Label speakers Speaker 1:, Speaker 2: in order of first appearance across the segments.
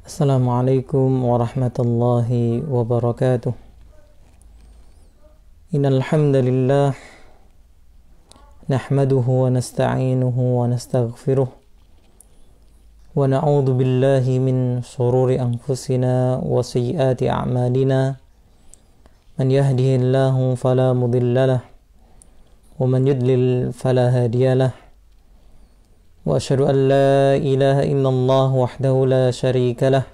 Speaker 1: Assalamualaikum warahmatullahi wabarakatuh. Innal hamdalillah nahmaduhu wa nasta'inuhu wa nastaghfiruh wa na'udzu billahi min shururi anfusina wa sayyiati a'malina. Man yahdihillahu fala mudhillalah wa man yudlil fala hadiyalah. Wa asyhadu an la ilaha illallah wahdahu la syarika lah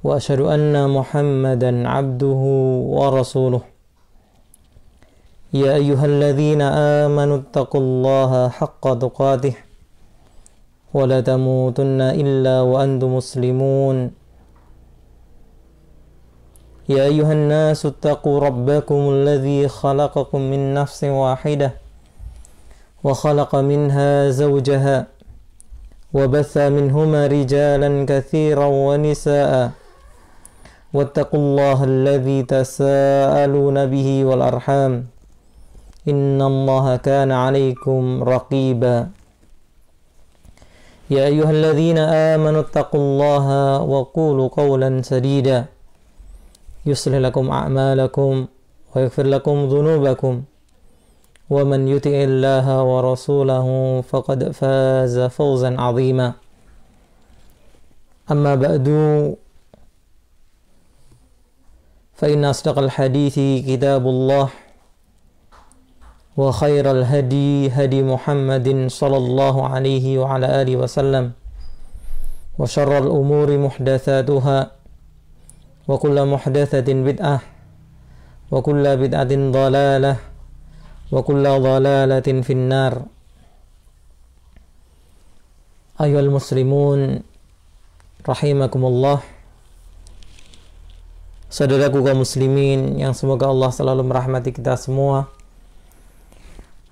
Speaker 1: wa asyhadu anna Muhammadan abduhu wa rasuluh. Ya ayyuhalladzina amanu taqullaha haqqa tuqatih wa la tamutunna illa wa antum muslimun. Ya ayyuhan nasu taqu rabbakumul ladzi khalaqakum min nafsin wahidah وخلق منها زوجها وبث منهما رجالا كثيرا ونساء واتقوا الله الذي تساءلون به والأرحام إن الله كان عليكم رقيبا. يا أيها الذين آمنوا اتقوا الله وقولوا قولا سديدا يصلح لكم أعمالكم ويغفر لكم ذنوبكم ومن يطع الله ورسوله فقد فاز فوزا عظيما. أما بعد فإن أصدق الحديث كتاب الله وخير الهدي هدي محمد صلى الله عليه وعلى آله وسلم وشر الأمور محدثاتها وكل محدثة بدعة وكل بدعة ضلالة wa kullu dhalalatin finnar. Ayyuhal muslimun rahimakumullah, saudaraku kaum muslimin yang semoga Allah selalu merahmati kita semua.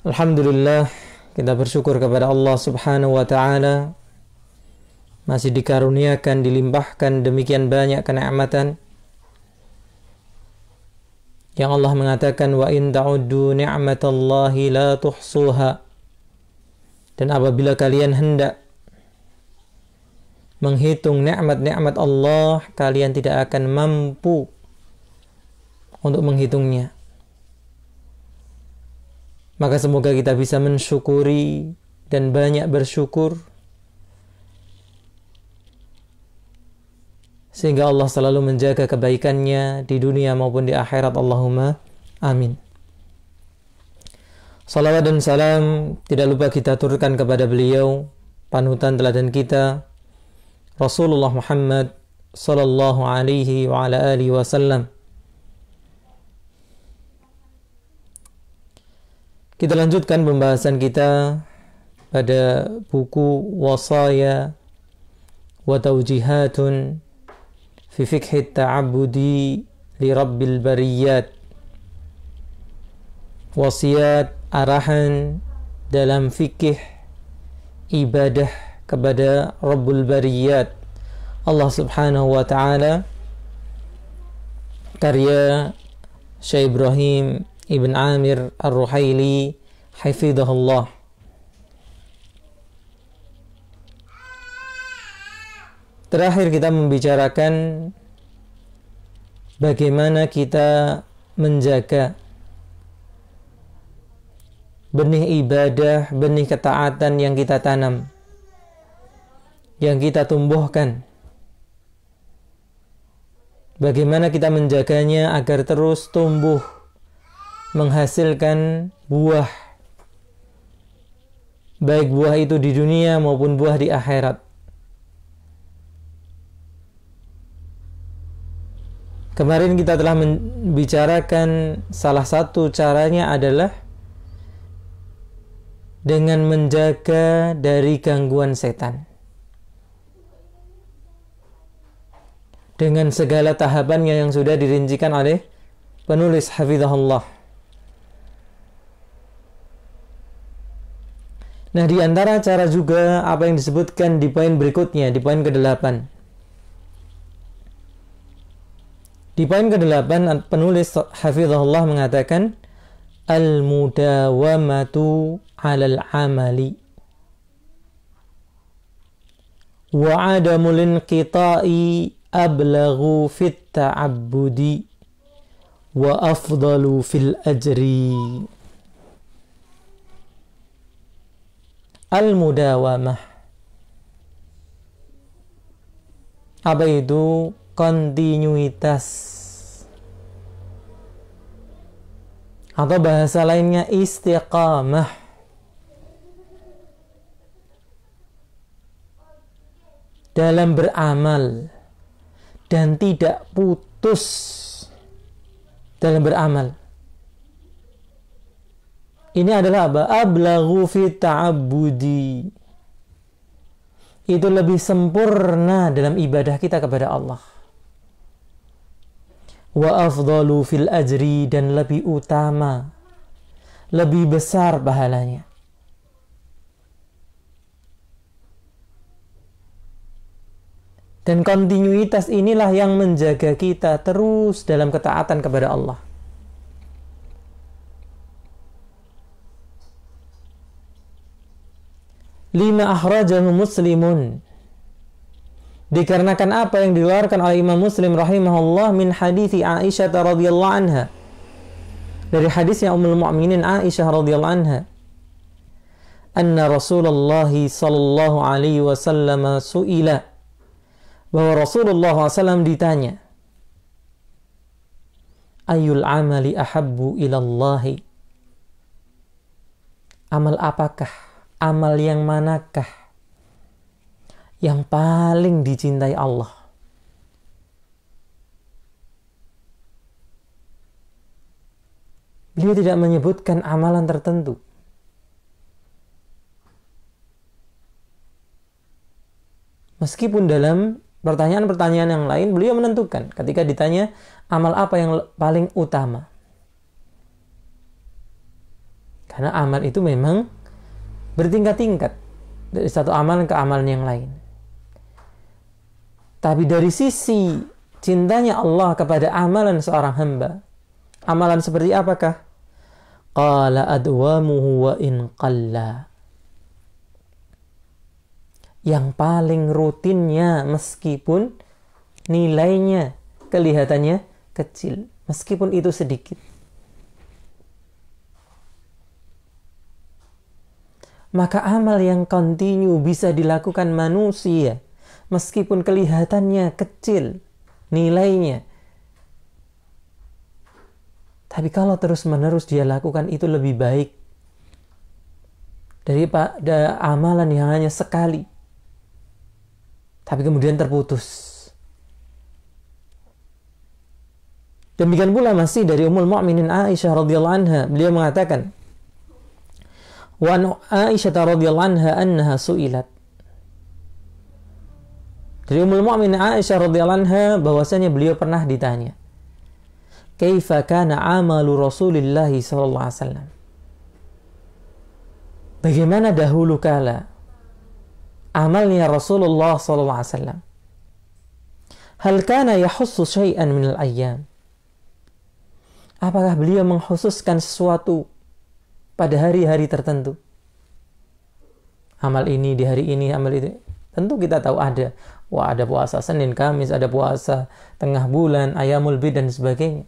Speaker 1: Alhamdulillah, kita bersyukur kepada Allah subhanahu wa ta'ala masih dikaruniakan, dilimpahkan demikian banyak kenikmatan yang Allah mengatakan wa in ta'uddu ni'matallahi la tuhsuha. Dan apabila kalian hendak menghitung nikmat-nikmat Allah, kalian tidak akan mampu untuk menghitungnya. Maka semoga kita bisa mensyukuri dan banyak bersyukur sehingga Allah selalu menjaga kebaikannya di dunia maupun di akhirat. Allahumma amin. Salawat dan salam tidak lupa kita turunkan kepada beliau, panutan teladan kita, Rasulullah Muhammad sallallahu alaihi wa ala alihi wasallam. Kita lanjutkan pembahasan kita pada buku Wasaya wa Tawjihatun fi fiqhi ta'abbudi li rabbil bariyat. Wasiat, arahan dalam fikih ibadah kepada Rabbul Bariyat, Allah subhanahu wa ta'ala, karya Syekh Ibrahim Ibn Amir Ar-Ruhaili hafidhahullah. Terakhir kita membicarakan bagaimana kita menjaga benih ibadah, benih ketaatan yang kita tanam, yang kita tumbuhkan. Bagaimana kita menjaganya agar terus tumbuh, menghasilkan buah, baik buah itu di dunia maupun buah di akhirat. Kemarin kita telah membicarakan salah satu caranya adalah dengan menjaga dari gangguan setan, dengan segala tahapannya yang sudah dirincikan oleh penulis hafizahullah. Nah, di antara cara juga apa yang disebutkan di poin berikutnya, di poin ke-8. Di poin ke-8 penulis hafizahullah mengatakan al-mudawamatu 'alal 'amali wa adamul inqita'i ablaghu fit ta'abbudi wa afdalu fil ajri. Al-mudawamah. Apa itu? Kontinuitas. Atau bahasa lainnya istiqamah. Dalam beramal dan tidak putus dalam beramal. Ini adalah apa? Ablaghu fi ta'abbudi. Itu lebih sempurna dalam ibadah kita kepada Allah. Wa afdalu fil ajri, dan lebih utama, lebih besar pahalanya. Dan kontinuitas inilah yang menjaga kita terus dalam ketaatan kepada Allah. Lima akhrajahu Muslimun. Dikarenakan apa yang dikeluarkan oleh Imam Muslim rahimahullah min hadithi Aisyah radhiyallahu anha. Dari hadisnya Ummul Mukminin Aisyah radhiyallahu anha. Anna Rasulullah sallallahu alaihi wasallam su'ila. Bahwa Rasulullah SAW ditanya, Ayyul amali ahabbu ilallahi. Amal apakah? Amal yang manakah yang paling dicintai Allah? Beliau tidak menyebutkan amalan tertentu. Meskipun dalam pertanyaan-pertanyaan yang lain beliau menentukan ketika ditanya amal apa yang paling utama. Karena amal itu memang bertingkat-tingkat dari satu amalan ke amalan yang lain. Tapi dari sisi cintanya Allah kepada amalan seorang hamba, amalan seperti apakah? Qala adwamuhu wa in qalla. Yang paling rutinnya meskipun nilainya kelihatannya kecil, meskipun itu sedikit. Maka amal yang kontinu bisa dilakukan manusia meskipun kelihatannya kecil nilainya. Tapi kalau terus-menerus dia lakukan itu lebih baik daripada amalan yang hanya sekali tapi kemudian terputus. Demikian pula masih dari Ummul Mukminin Aisyah radhiyallahu anha, beliau mengatakan, wa Aisyah radhiyallahu anha annaha su'ilat. Dari Ummul Mukminin Aisyah radhiyallahu anha bahwasanya beliau pernah ditanya, kaifa kana amalu Rasulillah sallallahu alaihi wasallam? Bagaimana dahulu kala amalnya Rasulullah sallallahu alaihi wasallam? Hal kana yahussu syai'an min al-ayyam? Apakah beliau mengkhususkan sesuatu pada hari-hari tertentu? Amal ini di hari ini, amal itu. Tentu kita tahu ada. Wah, ada puasa Senin, Kamis, ada puasa tengah bulan, Ayyamul Bid dan sebagainya.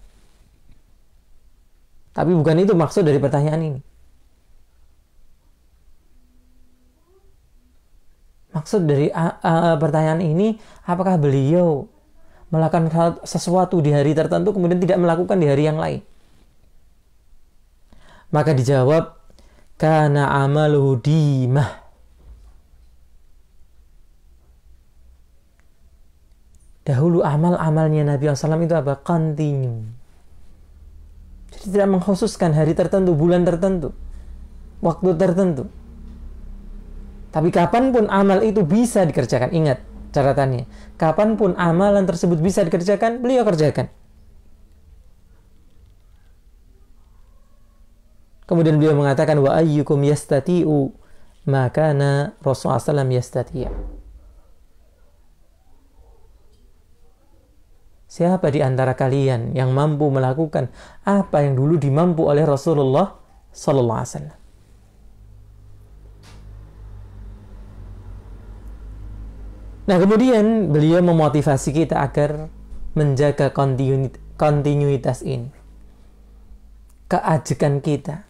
Speaker 1: Tapi bukan itu maksud dari pertanyaan ini. Maksud dari pertanyaan ini, apakah beliau melakukan sesuatu di hari tertentu kemudian tidak melakukan di hari yang lain? Maka dijawab, kana amaluhu dimah. Dahulu amal-amalnya Nabi SAW itu apa? Kontinu. Jadi tidak mengkhususkan hari tertentu, bulan tertentu, waktu tertentu. Tapi kapanpun amal itu bisa dikerjakan. Ingat catatannya. Kapanpun amalan tersebut bisa dikerjakan, beliau kerjakan. Kemudian beliau mengatakan, wa ayyukum yastati'u makana Rasulullah SAW yastati'a. Siapa di antara kalian yang mampu melakukan apa yang dulu dimampu oleh Rasulullah sallallahu alaihi wasallam? Nah, kemudian beliau memotivasi kita agar menjaga kontinuitas ini, keajekan kita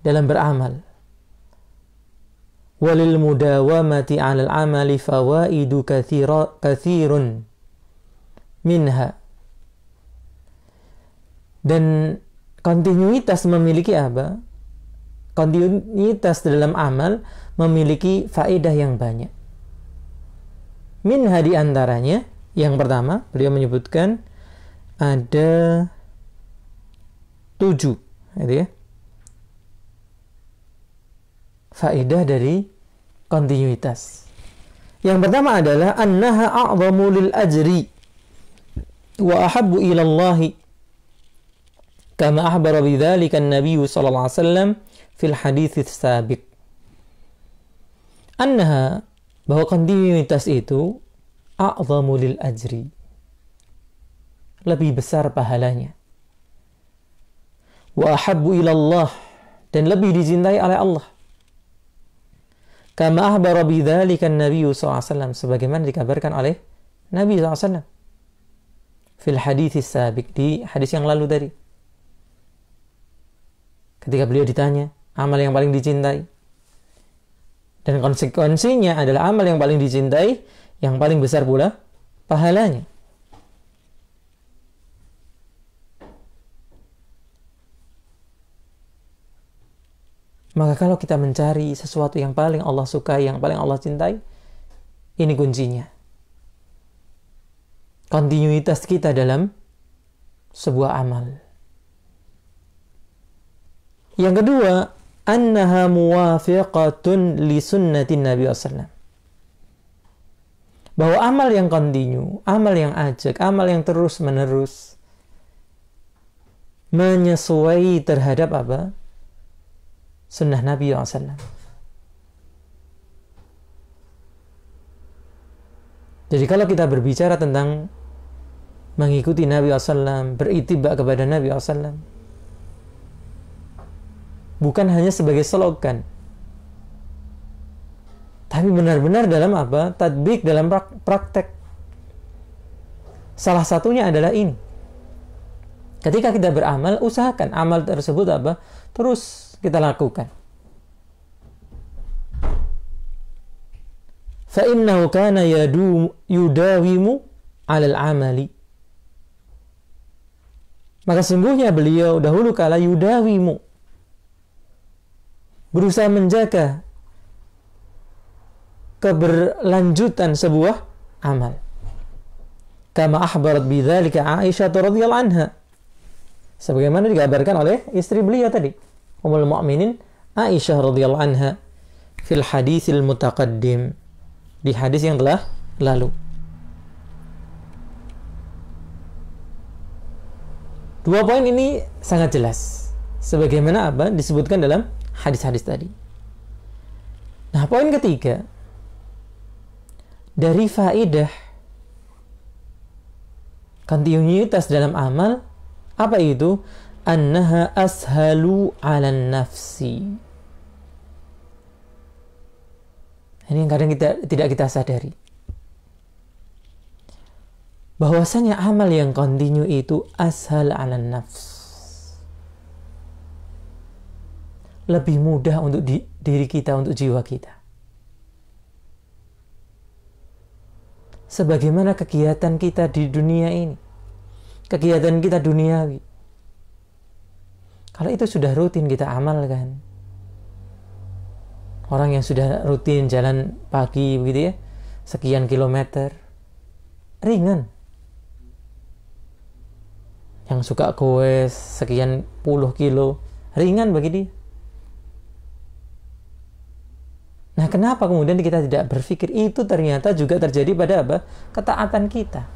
Speaker 1: dalam beramal. Walil mudawamati 'alal amali fawaidu katsirun minha. Dan kontinuitas memiliki apa? Kontinuitas dalam amal memiliki faedah yang banyak. Minha, di antaranya, yang pertama, beliau menyebutkan ada 7, gitu ya, faedah dari kontinuitas. Yang pertama adalah annaha a'zamu lil ajri wa ahabbu ila Allah, kama akhbara bidzalika an-nabiy sallallahu alaihi wasallam fil hadits as-sabiq. Annaha, bahwa kontinuitas itu a'zamu lil ajri, lebih besar pahalanya, wa ahabbu ila Allah, dan lebih dicintai oleh Allah, kama akhbara bidzalika an-nabiy sallallahu alaihi wasallam, sebagaimana dikabarkan oleh Nabi sallallahu alaihi wasallam fil hadits as-sabiq, di hadis yang lalu tadi, ketika beliau ditanya amal yang paling dicintai, dan konsekuensinya adalah amal yang paling dicintai, yang paling besar pula pahalanya. Maka kalau kita mencari sesuatu yang paling Allah sukai, yang paling Allah cintai, ini kuncinya. Kontinuitas kita dalam sebuah amal. Yang kedua, annaha muwafiqatun li sunnatin Nabi SAW. Bahwa amal yang kontinu, amal yang ajak, amal yang terus menerus menyesuai terhadap apa? Sunnah Nabi SAW. Jadi kalau kita berbicara tentang mengikuti Nabi SAW, beritibak kepada Nabi SAW, bukan hanya sebagai slogan, tapi benar-benar dalam apa? Tadbik, dalam praktek. Salah satunya adalah ini. Ketika kita beramal, usahakan amal tersebut apa? Terus kita lakukan. Fa innahu kana yudawimu 'alal amali. Maka sungguhnya beliau dahulu kala yudawimu, berusaha menjaga keberlanjutan sebuah amal. Kama akhbarat bidzalika Aisyah radhiyallahu anha, sebagaimana dikabarkan oleh istri beliau tadi, Ummul Mukminin Aisyah radhiyallahu anha, fil haditsil mutaqaddim, di hadis yang telah lalu. Dua poin ini sangat jelas, sebagaimana apa disebutkan dalam hadis-hadis tadi. Nah, poin ketiga dari faedah kontinuitas dalam amal, apa itu? Annaha ashalu 'alan nafsi. Ini yang kadang tidak kita sadari, bahwasanya amal yang kontinu itu ashal 'alan nafs, lebih mudah untuk diri kita, untuk jiwa kita. Sebagaimana kegiatan kita di dunia ini, kegiatan kita duniawi, kalau itu sudah rutin kita amalkan, orang yang sudah rutin jalan pagi begitu ya, sekian kilometer, ringan. Yang suka goes sekian puluh kilo, ringan bagi dia. Nah, kenapa kemudian kita tidak berpikir itu ternyata juga terjadi pada apa? Ketaatan kita.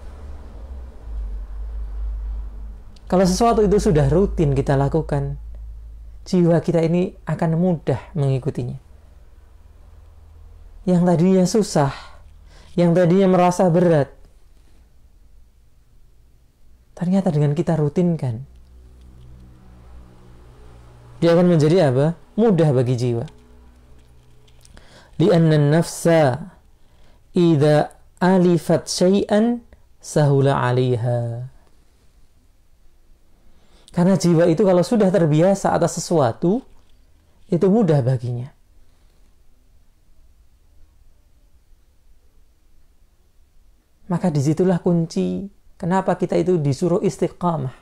Speaker 1: Kalau sesuatu itu sudah rutin kita lakukan, jiwa kita ini akan mudah mengikutinya. Yang tadinya susah, yang tadinya merasa berat, ternyata dengan kita rutinkan, dia akan menjadi apa? Mudah bagi jiwa. Lianna nafsa idza alifat syai'an sahula 'alaiha. Karena jiwa itu kalau sudah terbiasa atas sesuatu, itu mudah baginya. Maka disitulah kunci kenapa kita itu disuruh istiqamah.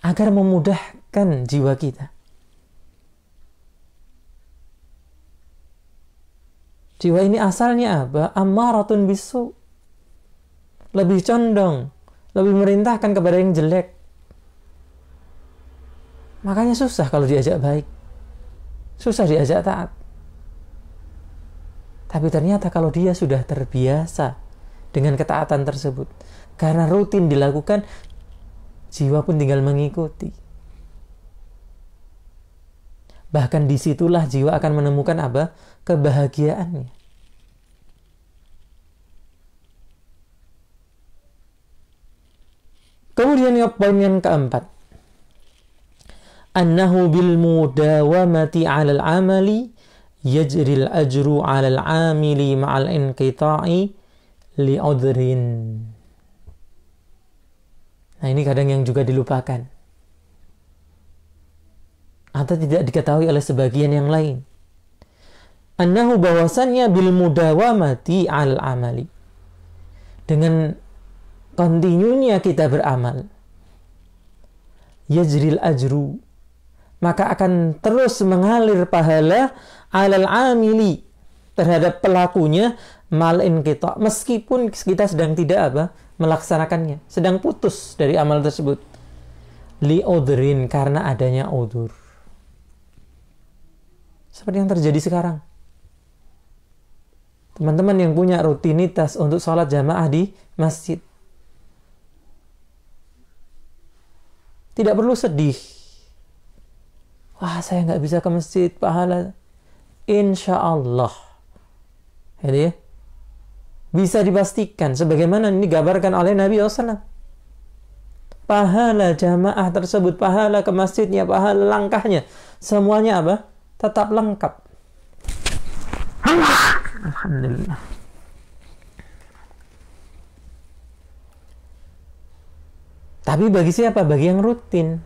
Speaker 1: Agar memudahkan jiwa kita. Jiwa ini asalnya apa? Ammaratun bisu. Lebih condong, lebih merintahkan kepada yang jelek. Makanya susah kalau diajak baik. Susah diajak taat. Tapi ternyata kalau dia sudah terbiasa dengan ketaatan tersebut, karena rutin dilakukan, jiwa pun tinggal mengikuti. Bahkan disitulah jiwa akan menemukan apa? Kebahagiaannya. Kemudian poin yang keempat, annahu bil mudawamati 'alal 'amali yajril ajru 'alal 'amili ma'al inqita'i li'udhrin. Nah, ini kadang yang juga dilupakan atau tidak diketahui oleh sebagian yang lain. Annahu, bahwasannya bil mudawamati 'alal 'amali, dengan kontinunya kita beramal, yajril ajru, maka akan terus mengalir pahala 'alal 'amili, terhadap pelakunya, mal inqita, meskipun kita sedang tidak apa? Melaksanakannya, sedang putus dari amal tersebut. Li udhrin, karena adanya udhur. Seperti yang terjadi sekarang. Teman-teman yang punya rutinitas untuk sholat jamaah di masjid, tidak perlu sedih. Wah, saya nggak bisa ke masjid, pahala. Insya Allah. Jadi, bisa dipastikan, sebagaimana ini digambarkan oleh Nabi SAW. Pahala jamaah tersebut, pahala ke masjidnya, pahala langkahnya, semuanya apa? Tetap lengkap. Alhamdulillah. Tapi bagi siapa? Bagi yang rutin.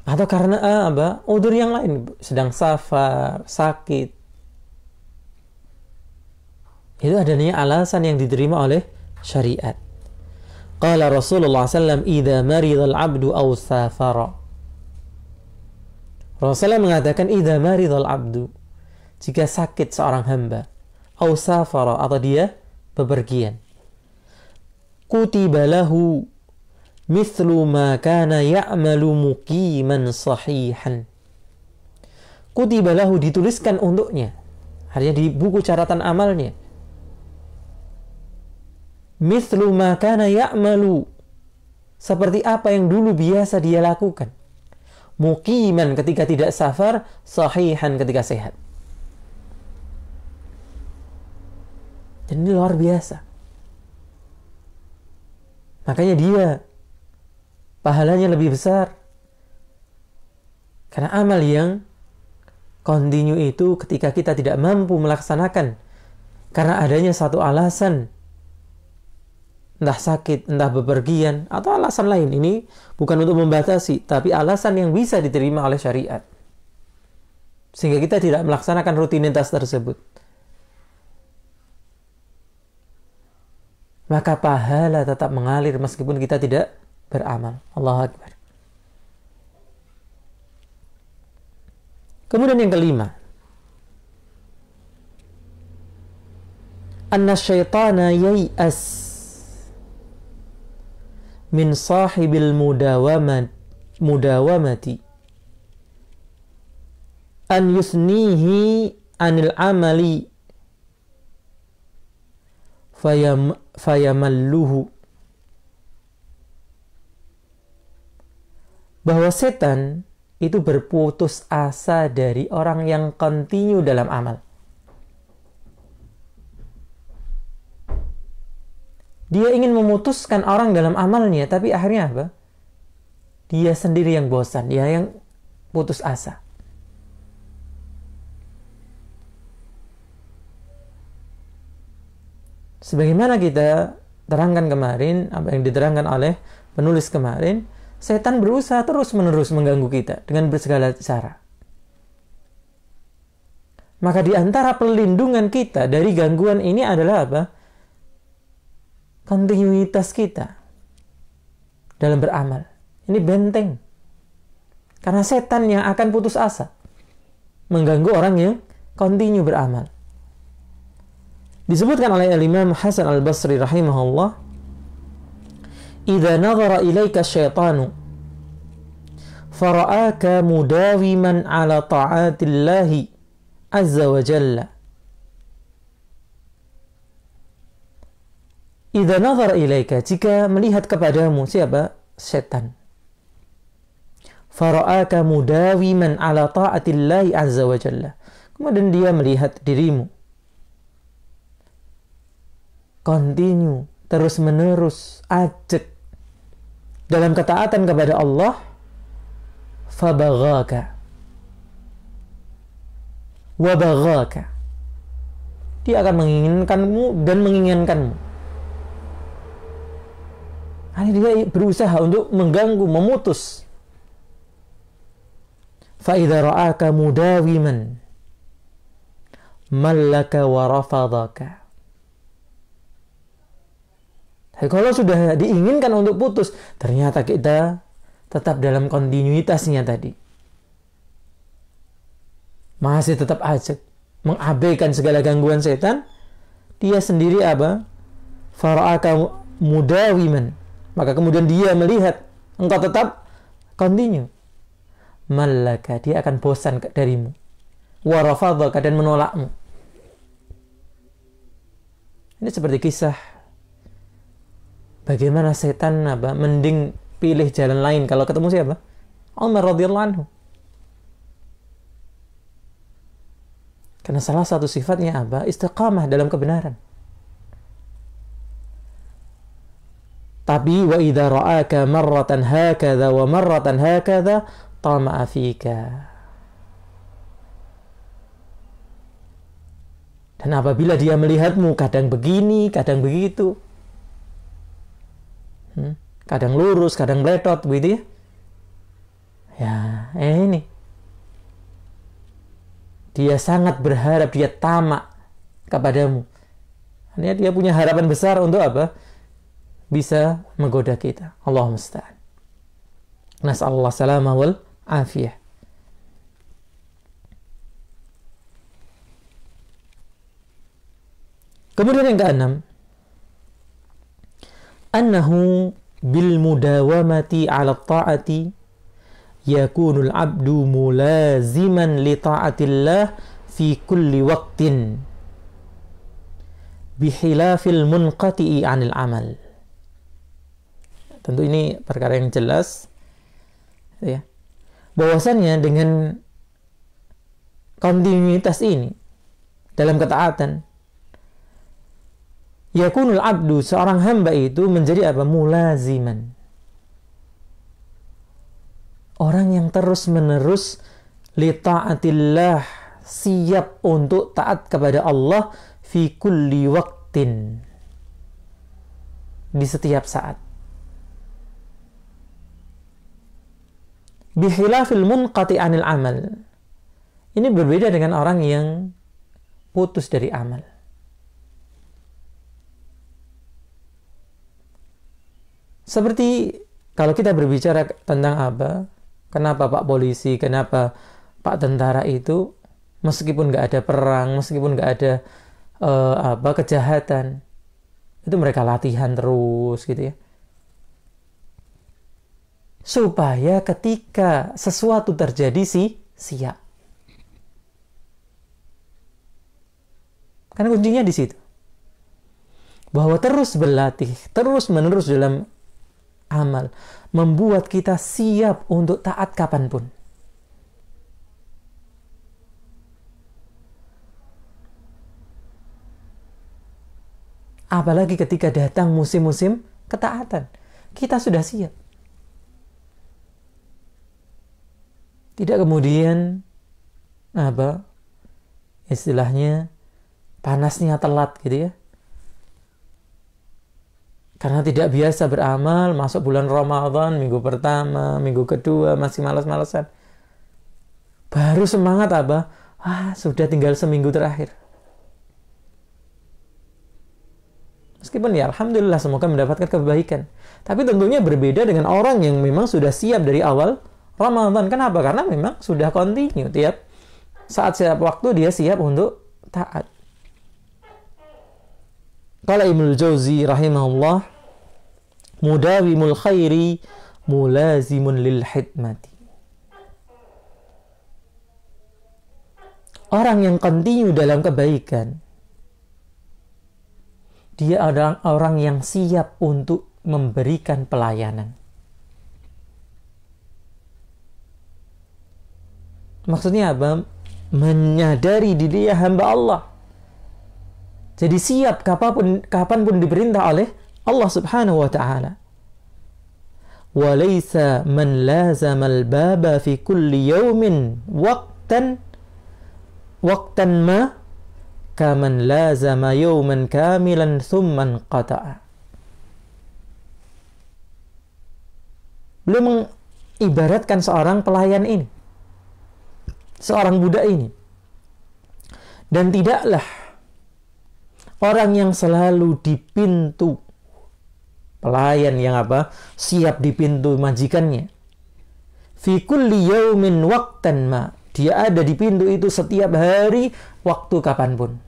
Speaker 1: Atau karena udzur yang lain, sedang safar, sakit. Itu adanya alasan yang diterima oleh syariat. Qala Rasulullah SAW, idza maridal abdu aw safara. Rasulullah mengatakan, idza maridal abdu, jika sakit seorang hamba, aw safara, atau dia bepergian, kutiba lahu mithlu ma kana ya'malu muqiman sahihan. Kutiba lahu, dituliskan untuknya, artinya di buku catatan amalnya, mithlu ma kana ya'malu, seperti apa yang dulu biasa dia lakukan, muqiman ketika tidak safar, sahihan ketika sehat. Dan ini luar biasa. Makanya dia pahalanya lebih besar. Karena amal yang kontinu itu ketika kita tidak mampu melaksanakan karena adanya satu alasan, entah sakit, entah bepergian, atau alasan lain. Ini bukan untuk membatasi, tapi alasan yang bisa diterima oleh syariat, sehingga kita tidak melaksanakan rutinitas tersebut. Maka pahala tetap mengalir meskipun kita tidak beramal. Allahu Akbar. Kemudian yang kelima, anna syaitana yai'as min sahibil mudawamati an yusnihi anil amali fayamalluhu. Bahwa setan itu berputus asa dari orang yang kontinu dalam amal. Dia ingin memutuskan orang dalam amalnya, tapi akhirnya apa? Dia sendiri yang bosan, dia yang putus asa. Sebagaimana kita terangkan kemarin, apa yang diterangkan oleh penulis kemarin, setan berusaha terus-menerus mengganggu kita dengan bersegala cara. Maka di antara perlindungan kita dari gangguan ini adalah apa? Kontinuitas kita dalam beramal. Ini benteng. Karena setan yang akan putus asa mengganggu orang yang kontinu beramal. Disebutkan oleh Imam Hasan Al-Basri rahimahullah, "Idza nadhara ilaika syaitanu fara'aka mudawiman ala ta'atillahi azza wa jalla." Idza nadhara ilaika, jika melihat kepadamu siapa? Setan. Fara'aka mudawiman ala ta'atillahi azza wa jalla. Kemudian dia melihat dirimu kontinu, terus-menerus, ajak dalam ketaatan kepada Allah, fabaghaka wa baghaka. Dia akan menginginkanmu dan menginginkanmu. Ini dia berusaha untuk mengganggu, memutus. Fa idza ra'aka mudawiman mallaka wa rafadaka. Kalau sudah diinginkan untuk putus, ternyata kita tetap dalam kontinuitasnya tadi. Masih tetap ajak, mengabaikan segala gangguan setan. Dia sendiri apa? Fara'aka mudawiman. Maka kemudian dia melihat engkau tetap kontinu. Mallaka, dia akan bosan darimu. Wa rafadaka, dan menolakmu. Ini seperti kisah bagaimana setan mending pilih jalan lain kalau ketemu siapa? Umar radhiyallahu anhu. Karena salah satu sifatnya istiqamah dalam kebenaran. Tapi wa idza ra'aka marratan hakadha wa marratan hakadha tama'a fika. Dan apabila dia melihatmu kadang begini, kadang begitu, kadang lurus, kadang beletot, begitu ya. Ini dia sangat berharap, dia tamak kepadamu. Dia punya harapan besar untuk apa? Bisa menggoda kita. Allahumma musta'an. Nas'alullah salamah wal afiyah. Kemudian yang keenam, annahu bil mudawamati ala ta'ati yakunul abdu mulaziman li ta'atillah fi kulli waqtin bihilafil munqati'i anil amal. Tentu ini perkara yang jelas ya, bahwasannya dengan kontinuitas ini dalam ketaatan, yakunul abdu, seorang hamba itu menjadi apa? Mulaziman. Orang yang terus-menerus li ta'atillah, siap untuk taat kepada Allah fi kulli waqtin, di setiap saat. Bihilafil munqati anil amal. Ini berbeda dengan orang yang putus dari amal. Seperti kalau kita berbicara tentang kenapa Pak Polisi, kenapa Pak Tentara itu meskipun nggak ada perang, meskipun nggak ada kejahatan, itu mereka latihan terus gitu ya, supaya ketika sesuatu terjadi siap. Karena kuncinya di situ, bahwa terus berlatih, terus menerus dalam amal membuat kita siap untuk taat kapanpun. Apalagi ketika datang musim-musim ketaatan, kita sudah siap. Tidak kemudian istilahnya panasnya telat gitu ya, Karena tidak biasa beramal, masuk bulan Ramadan, minggu pertama, minggu kedua, masih malas-malasan. Baru semangat apa? Sudah tinggal seminggu terakhir. Meskipun ya Alhamdulillah semoga mendapatkan kebaikan. Tapi tentunya berbeda dengan orang yang memang sudah siap dari awal Ramadan. Kenapa? Karena memang sudah continue. Tiap saat setiap waktu dia siap untuk taat. Qala Ibnul Jauzi rahimahullah, mudawimul khairi mulazimun lil hikmati. Orang yang continue dalam kebaikan, dia adalah orang yang siap untuk memberikan pelayanan. Maksudnya apa? Menyadari dirinya hamba Allah. Jadi siap kapanpun diperintah oleh Allah Subhanahu wa ta'ala. Walaysa man lazama al-baba fi kulli yawmin waqtan ma kaman lazama yawman kamilan thumman qata'a. Beliau mengibaratkan seorang pelayan ini, seorang budak ini. Dan tidaklah orang yang selalu di pintu, pelayan yang apa? Siap di pintu majikannya. Fi kulli yawmin waqtan ma. Dia ada di pintu itu setiap hari, waktu kapanpun.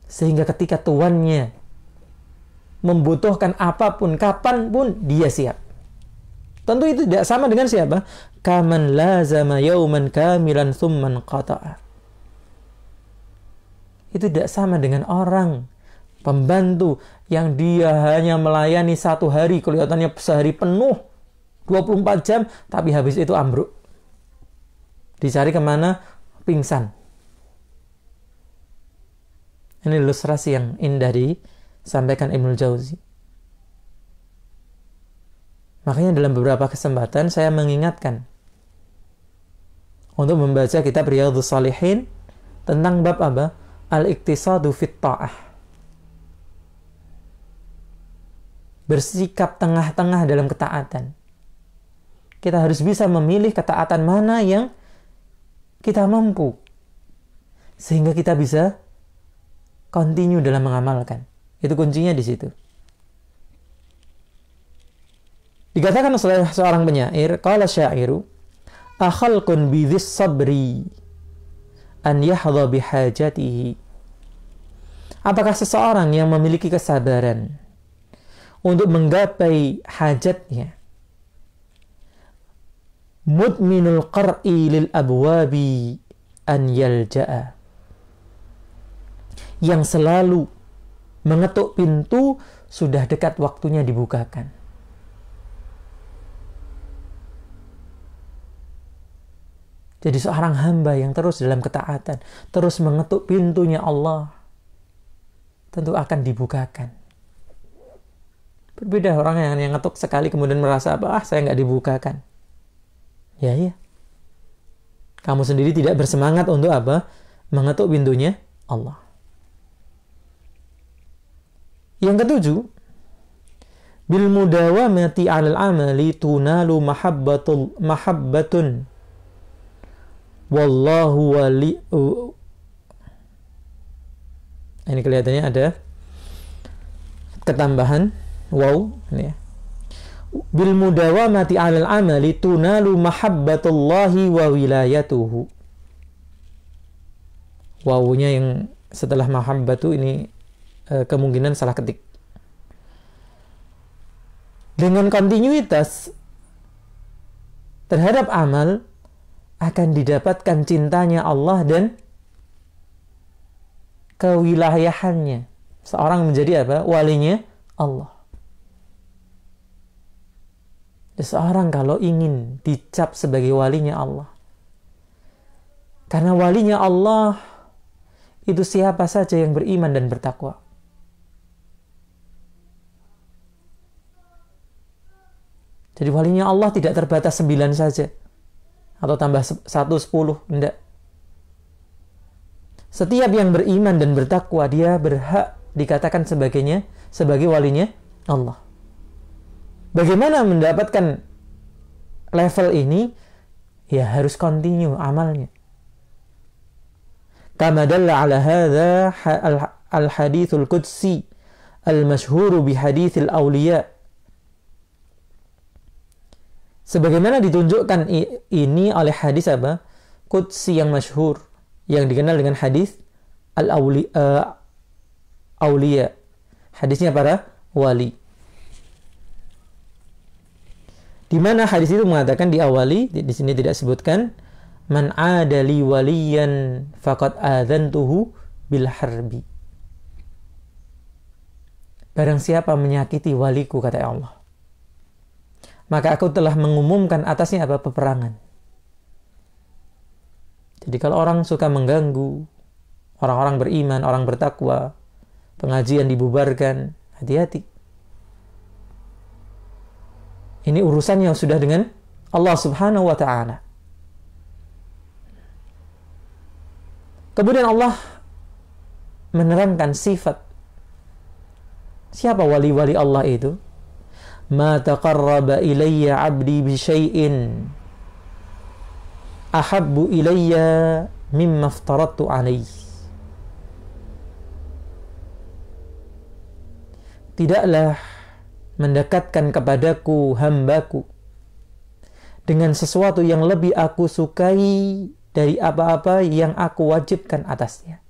Speaker 1: Sehingga ketika tuannya membutuhkan apapun, kapanpun, dia siap. Tentu itu tidak sama dengan siapa? Kaman lazama yauman kamilan thumman qata'a. Itu tidak sama dengan orang pembantu yang dia hanya melayani satu hari, kelihatannya sehari penuh 24 jam, tapi habis itu ambruk. Dicari kemana? Pingsan. Ini ilustrasi yang indah disampaikan Ibnul Jauzi. Makanya dalam beberapa kesempatan saya mengingatkan untuk membaca kitab Riyadhus Shalihin tentang bab apa? Al-Iqtisadu fit ta'ah. Bersikap tengah-tengah dalam ketaatan. Kita harus bisa memilih ketaatan mana yang kita mampu, sehingga kita bisa continue dalam mengamalkan. Itu kuncinya di situ. Dikatakan oleh seorang penyair, qala syairu, akhalqun bidhis sabri an yahdha bihajatihi. Apakah seseorang yang memiliki kesabaran untuk menggapai hajatnya, mudminul qar'i lil abwabi an yalja'a, yang selalu mengetuk pintu, sudah dekat waktunya dibukakan. Jadi seorang hamba yang terus dalam ketaatan, terus mengetuk pintunya Allah, tentu akan dibukakan. Berbeda orang yang ngetuk sekali kemudian merasa saya nggak dibukakan. Ya. Kamu sendiri tidak bersemangat untuk apa? Mengetuk pintunya Allah. Yang ketujuh, bil mudawamati 'alal amali tunalu mahabbatun wallahu wali. Ini kelihatannya ada ketambahan waw ini ya. Bil mudawamati 'alal amali tunalu mahabbatullahi wa wilayatuhu. Wawunya yang setelah mahabbatu ini kemungkinan salah ketik. Dengan kontinuitas terhadap amal akan didapatkan cintanya Allah dan kewilayahannya. Seorang menjadi apa? Walinya Allah. Seseorang kalau ingin dicap sebagai walinya Allah, karena walinya Allah itu siapa saja yang beriman dan bertakwa. Jadi walinya Allah tidak terbatas 9 saja atau tambah 1, 10, enggak. Setiap yang beriman dan bertakwa, dia berhak dikatakan sebagai walinya Allah. Bagaimana mendapatkan level ini? Ya harus continue amalnya. Kama dalla ala hadza al-hadithul qudsi al-masyhur bi hadithil awliya. Sebagaimana ditunjukkan ini oleh hadis apa? Qudsi yang masyhur, yang dikenal dengan hadis al-awliya. Hadisnya para wali. Di mana hadis itu mengatakan diawali, di sini tidak sebutkan, man adali waliyan faqad adzantuhu bil harbi. Barang siapa menyakiti waliku, kata Allah, maka aku telah mengumumkan atasnya apa? Peperangan. Jadi kalau orang suka mengganggu orang-orang beriman, orang bertakwa, pengajian dibubarkan, hati-hati. Ini urusannya sudah dengan Allah Subhanahu wa ta'ala. Kemudian Allah menerangkan sifat siapa wali-wali Allah itu. Ma taqarraba ilayya 'abdi bi syai'in ahabbu ilayya mimma aftaradtu 'alaihi. Tidaklah mendekatkan kepadaku hambaku dengan sesuatu yang lebih aku sukai dari apa-apa yang aku wajibkan atasnya.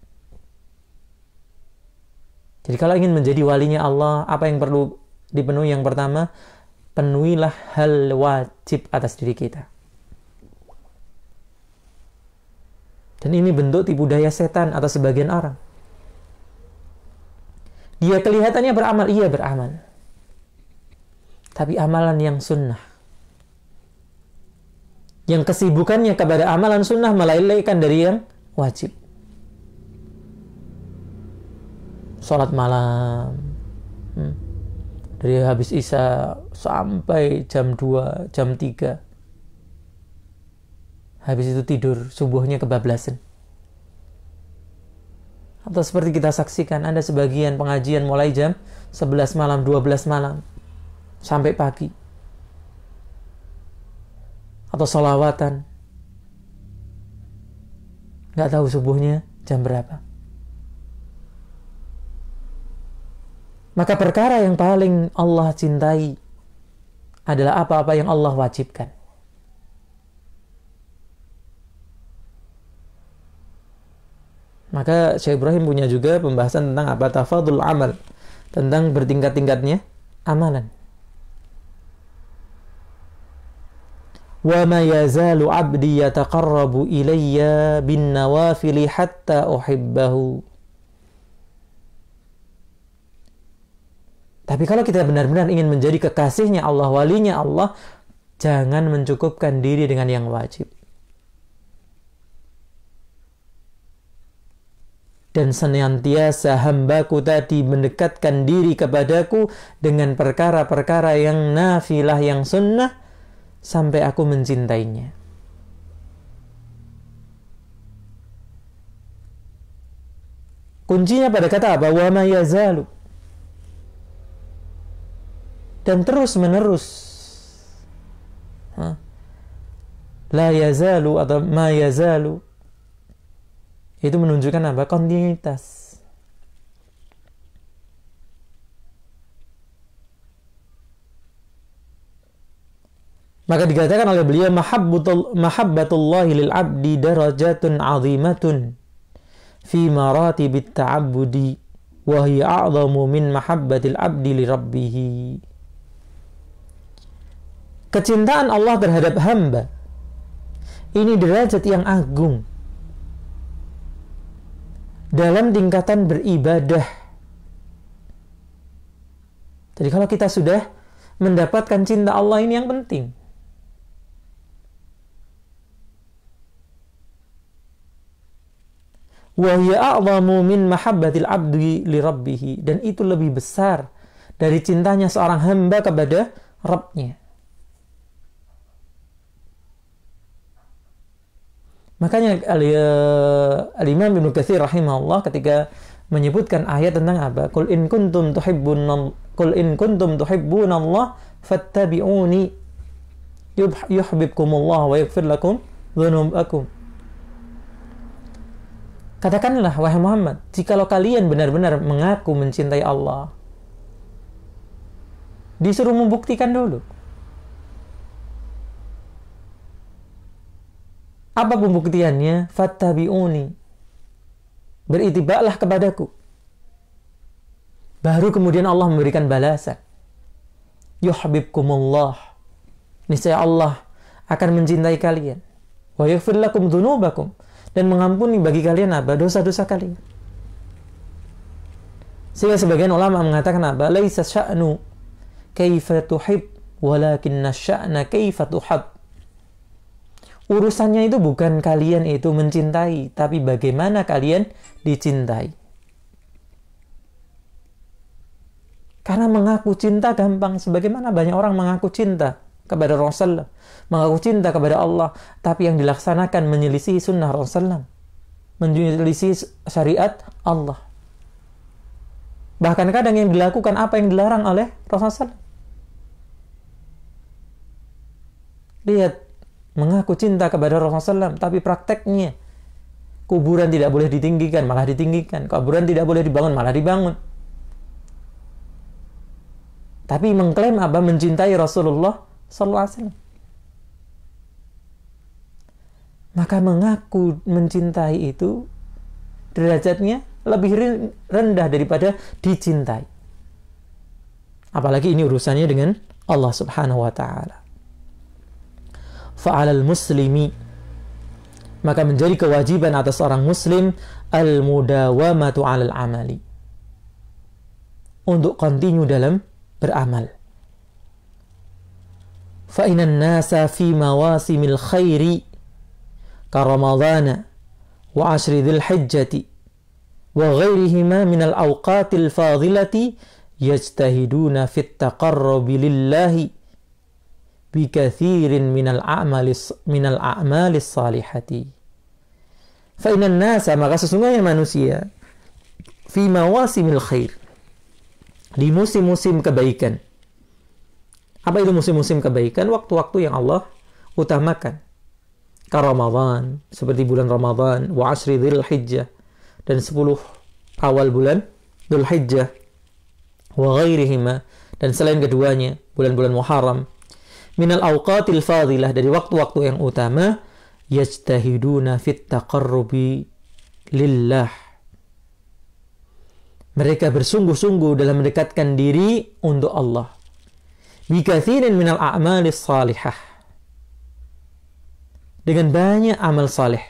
Speaker 1: Jadi kalau ingin menjadi walinya Allah, apa yang perlu dipenuhi? Yang pertama, penuhilah hal wajib atas diri kita. Dan ini bentuk tipu daya setan atau sebagian orang. Dia kelihatannya beramal, iya beramal. Tapi amalan yang sunnah. Yang kesibukannya kepada amalan sunnah melalaikan dari yang wajib. Sholat malam. Dari habis Isya sampai jam 2, jam 3. Habis itu tidur, subuhnya kebablasan. Atau seperti kita saksikan, ada sebagian pengajian mulai jam 11 malam, 12 malam, sampai pagi. Atau sholawatan. Nggak tahu subuhnya jam berapa. Maka perkara yang paling Allah cintai adalah apa-apa yang Allah wajibkan. Maka Syekh Ibrahim punya juga pembahasan tentang apa? Tafadul amal. Tentang bertingkat-tingkatnya amalan. Wa ma yazalu 'abdi yataqarrabu ilayya bin nawafili hatta uhibbahu. Tapi kalau kita benar-benar ingin menjadi kekasihnya Allah, walinya Allah, jangan mencukupkan diri dengan yang wajib. Dan senantiasa hambaku tadi mendekatkan diri kepadaku dengan perkara-perkara yang nafilah, yang sunnah, sampai aku mencintainya. Kuncinya pada kata apa? Wa ma yazalu. Dan terus menerus. La yazalu atau ma yazalu. Itu menunjukkan apa? Kontinuitas. Maka dikatakan oleh beliau, mahabbatullahi lil abdi darajatun azimatun fi maratibit ta'abbudi wa hiya a'zamu min mahabbatil abdi li rabbih. Kecintaan Allah terhadap hamba ini derajat yang agung dalam tingkatan beribadah. Jadi kalau kita sudah mendapatkan cinta Allah, ini yang penting. Wa hiya a'zamu min mahabbatil abdi li rabbih, dan itu lebih besar dari cintanya seorang hamba kepada Rabb-nya. Makanya Al-Imam Ibnu Katsir rahimahullah ketika menyebutkan ayat tentang apa? Qul in kuntum tuhibbunallah fattabi'uni yuhibbukumullah wa yaghfir lakum dzunubakum. Katakanlah wahai Muhammad, jikalau kalian benar-benar mengaku mencintai Allah, disuruh membuktikan dulu. Apa pembuktiannya? Fattabi'uni. Beritibaklah kepadaku. Baru kemudian Allah memberikan balasan. Yuhibbukumullah. Niscaya Allah akan mencintai kalian. Wa yaghfir lakum dzunubakum. Dan mengampuni bagi kalian apa? Dosa-dosa kalian. Sehingga sebagian ulama mengatakan apa? Laisa sya'nu kaifa tuhib walakinna sya'na kaifa tuhab. Urusannya itu bukan kalian itu mencintai, tapi bagaimana kalian dicintai. Karena mengaku cinta gampang, sebagaimana banyak orang mengaku cinta kepada Rasulullah, mengaku cinta kepada Allah, tapi yang dilaksanakan menyelisih sunnah Rasulullah, menyelisih syariat Allah. Bahkan kadang yang dilakukan apa yang dilarang oleh Rasulullah. Lihat, mengaku cinta kepada Rasulullah, tapi prakteknya kuburan tidak boleh ditinggikan, malah ditinggikan. Kuburan tidak boleh dibangun, malah dibangun. Tapi mengklaim apa? Mencintai Rasulullah sallallahu alaihi wasallam. Maka mengaku mencintai itu derajatnya lebih rendah daripada dicintai. Apalagi ini urusannya dengan Allah Subhanahu wa taala. Fa'alal muslimi, maka menjadi kewajiban atas orang muslim al-mudawamatu 'alal amali, untuk continue dalam beramal. Fa inan nasa fi mawasimil khairi ka ramadhana wa ashri dzil hijjati wa ghairihima min al-awqatil fadilati yajtahiduna fit taqarrubi lillahi bikathirin minal a'malis salihati. Fa innan nasa, maka sesungguhnya manusia fi mawasimil khair, di musim-musim kebaikan. Apa itu musim-musim kebaikan? Waktu-waktu yang Allah utamakan. Ka Ramadan, seperti bulan Ramadan, wa ashri dzil hijjah, dan 10 awal bulan Dzul Hijjah, wa ghairihima, dan selain keduanya, bulan-bulan Muharram, minal awqatil fadilah, dari waktu-waktu yang utama, yajtahiduna fit taqarrubi lillah, mereka bersungguh-sungguh dalam mendekatkan diri untuk Allah, bikathirin minal a'malis salihah, dengan banyak amal saleh,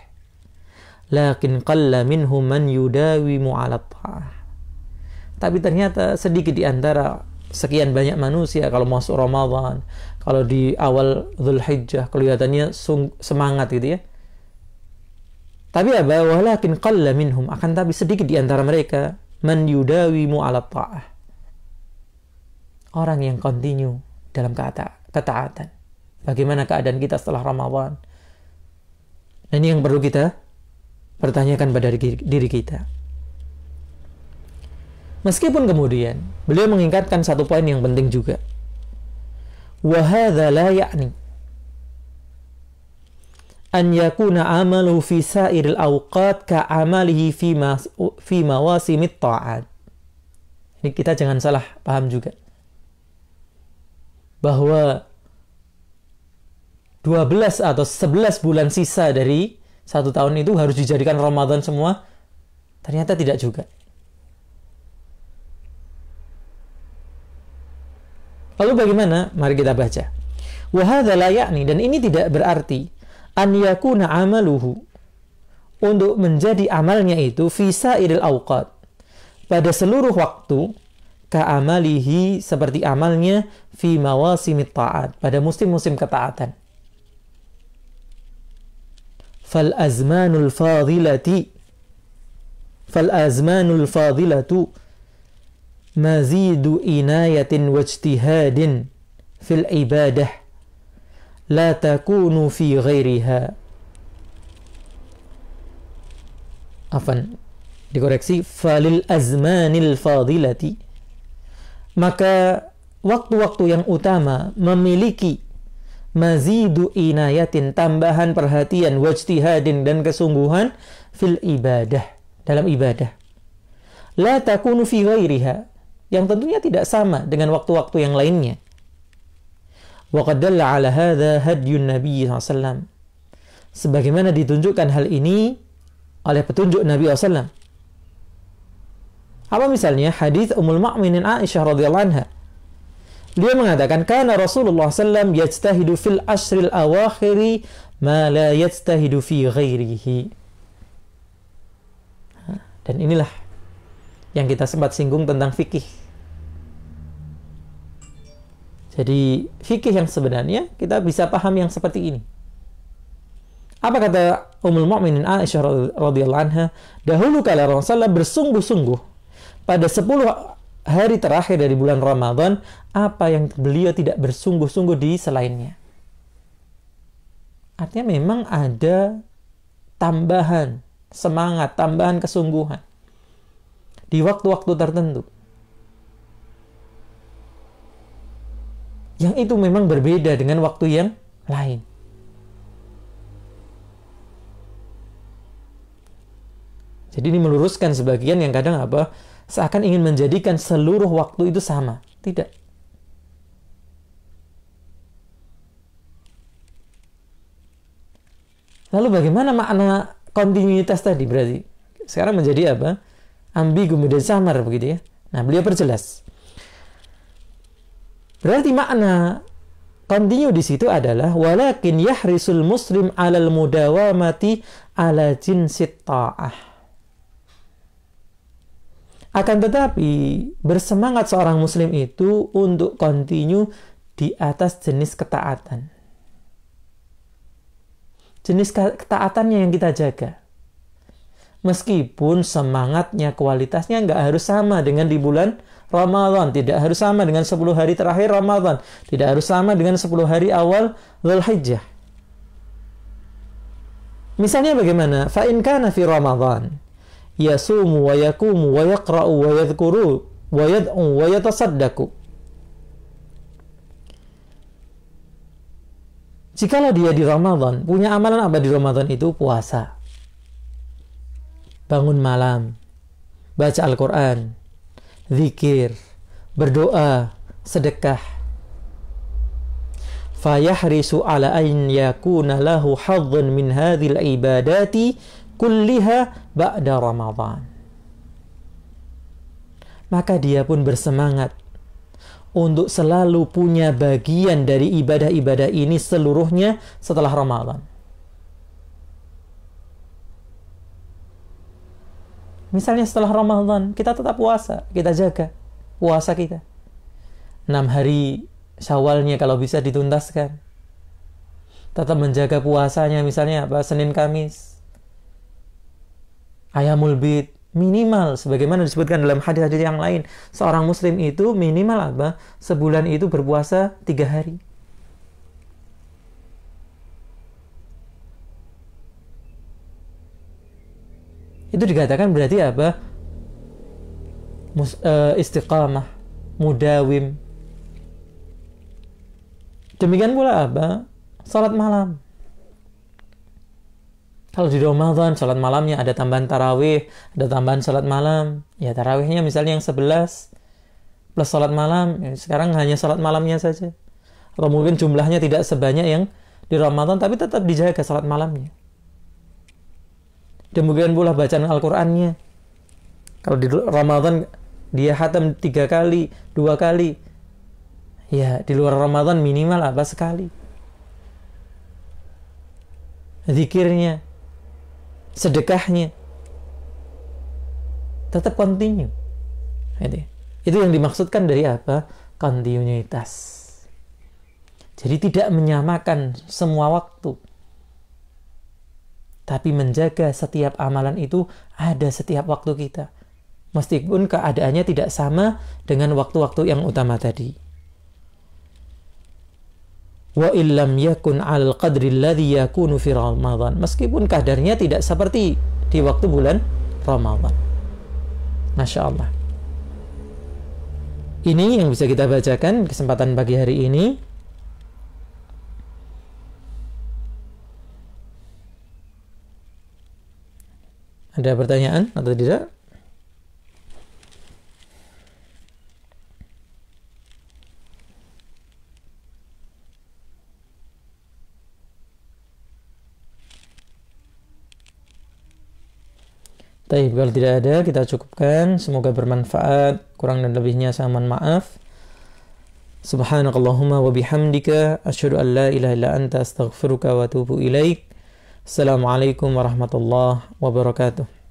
Speaker 1: lakin qalla minhum man yudawimu 'ala ta'ah, tapi ternyata sedikit di antara sekian banyak manusia kalau masuk Ramadan, kalau di awal Dzul Hijjah kelihatannya semangat gitu ya. Tapi apa? Walakin qalla minhum, akan tapi sedikit di antara mereka man yudawimu 'ala ta'ah, orang yang continue dalam ketaatan. Bagaimana keadaan kita setelah Ramadan? Dan ini yang perlu kita pertanyakan pada diri kita. Meskipun kemudian beliau mengingatkan satu poin yang penting juga. Wa hadza la ya'ni an yakuna amalu fi sa'iril awqat ka amalihi fi mawasimit ta'at. Ini kita jangan salah paham juga. Bahwa 12 atau 11 bulan sisa dari 1 tahun itu harus dijadikan Ramadan semua. Ternyata tidak juga. Lalu bagaimana? Mari kita baca. Wa hadza la ya'ni, dan ini tidak berarti an yakuna amaluhu, untuk menjadi amalnya itu fi sa'iril awqat, pada seluruh waktu, ka amalihi, seperti amalnya fi mawasimit ta'at, pada musim-musim ketaatan. Fal azmanul fadilatu mazidu inayatin wajtihadin fil ibadah la takunu fi ghairiha. afan, dikoreksi, falil azmanil fadilati, maka waktu-waktu yang utama memiliki mazidu inayatin, tambahan perhatian, wajtihadin, dan kesungguhan fil ibadah, dalam ibadah. La takunu fi ghairiha, yang tentunya tidak sama dengan waktu-waktu yang lainnya. Wa qad dalla ala hadha hadyun Nabi SAW, sebagaimana ditunjukkan hal ini oleh petunjuk Nabi SAW. Apa misalnya? Hadis Ummul Mukminin Aisyah radhiyallahu anha. Dia mengatakan, kana Rasulullah SAW yajtahidu fil ashril awakhiri ma la yajtahidu fi ghairihi. Dan inilah yang kita sempat singgung tentang fikih. Jadi fikih yang sebenarnya kita bisa paham yang seperti ini. Apa kata Ummul Mukminin Aisyah radhiyallahu anha? Dahulu kala Rasulullah bersungguh-sungguh pada 10 hari terakhir dari bulan Ramadan, apa yang beliau tidak bersungguh-sungguh di selainnya. Artinya memang ada tambahan semangat, tambahan kesungguhan di waktu-waktu tertentu. Yang itu memang berbeda dengan waktu yang lain. Jadi ini meluruskan sebagian yang kadang seakan ingin menjadikan seluruh waktu itu sama. Tidak. Lalu bagaimana makna kontinuitas tadi berarti? Sekarang menjadi ambigu, menjadi samar begitu ya. Nah, beliau perjelas. Berarti makna kontinu di situ adalah walakin yahrisul muslim 'alal mudawamati 'ala jinsit ta'ah. Akan tetapi, bersemangat seorang muslim itu untuk kontinu di atas jenis ketaatan. Jenis ketaatannya yang kita jaga. Meskipun semangatnya, kualitasnya nggak harus sama dengan di bulan Ramadan. Tidak harus sama dengan 10 hari terakhir Ramadan. Tidak harus sama dengan 10 hari awal Dzulhijjah. Misalnya bagaimana? Fa in kana fi Ramadan yasumu wa yakumu wa yaqra'u wa yadhkuru wa yad'u wa yatasaddaqu. Jikalau dia di Ramadan, punya amalan apa di Ramadan itu? Puasa, bangun malam, baca Al-Quran, zikir, berdoa, sedekah. Fayahrisu ala an yakuna lahu hadzun min hadhil ibadati kulliha ba'da Ramadan. Maka dia pun bersemangat untuk selalu punya bagian dari ibadah-ibadah ini seluruhnya setelah Ramadan. Misalnya setelah Ramadan kita tetap puasa, kita jaga puasa kita. 6 hari Syawalnya kalau bisa dituntaskan. Tetap menjaga puasanya, misalnya Senin Kamis. Ayamul Bid minimal, sebagaimana disebutkan dalam hadis-hadis yang lain, seorang muslim itu minimal sebulan itu berpuasa 3 hari. Itu dikatakan berarti istiqamah, mudawim. Demikian pula salat malam. Kalau di Ramadan, salat malamnya ada tambahan tarawih, ada tambahan salat malam. Ya, tarawihnya misalnya yang 11 plus salat malam. Ya, sekarang hanya salat malamnya saja. Atau mungkin jumlahnya tidak sebanyak yang di Ramadan, tapi tetap dijaga salat malamnya. Demikian pula bacaan Al-Qur'annya. Kalau di Ramadan dia khatam 3 kali, 2 kali. Ya, di luar Ramadan minimal sekali. Zikirnya, sedekahnya tetap kontinu. Itu yang dimaksudkan dari kontinuitas. Jadi tidak menyamakan semua waktu, tapi menjaga setiap amalan itu ada setiap waktu kita, meskipun keadaannya tidak sama dengan waktu-waktu yang utama tadi. wa illam yakun 'alal qadri alladhi yakunu fi Ramadan, meskipun kadarnya tidak seperti di waktu bulan Ramadan. Masya Allah. Ini yang bisa kita bacakan kesempatan pagi hari ini. Ada pertanyaan atau tidak? Baik, kalau tidak ada, kita cukupkan. Semoga bermanfaat. Kurang dan lebihnya saya mohon maaf. Subhanakallahumma wa bihamdika asyhadu an la ilaha illa anta astaghfiruka wa atubu ilaik. Assalamualaikum warahmatullahi wabarakatuh.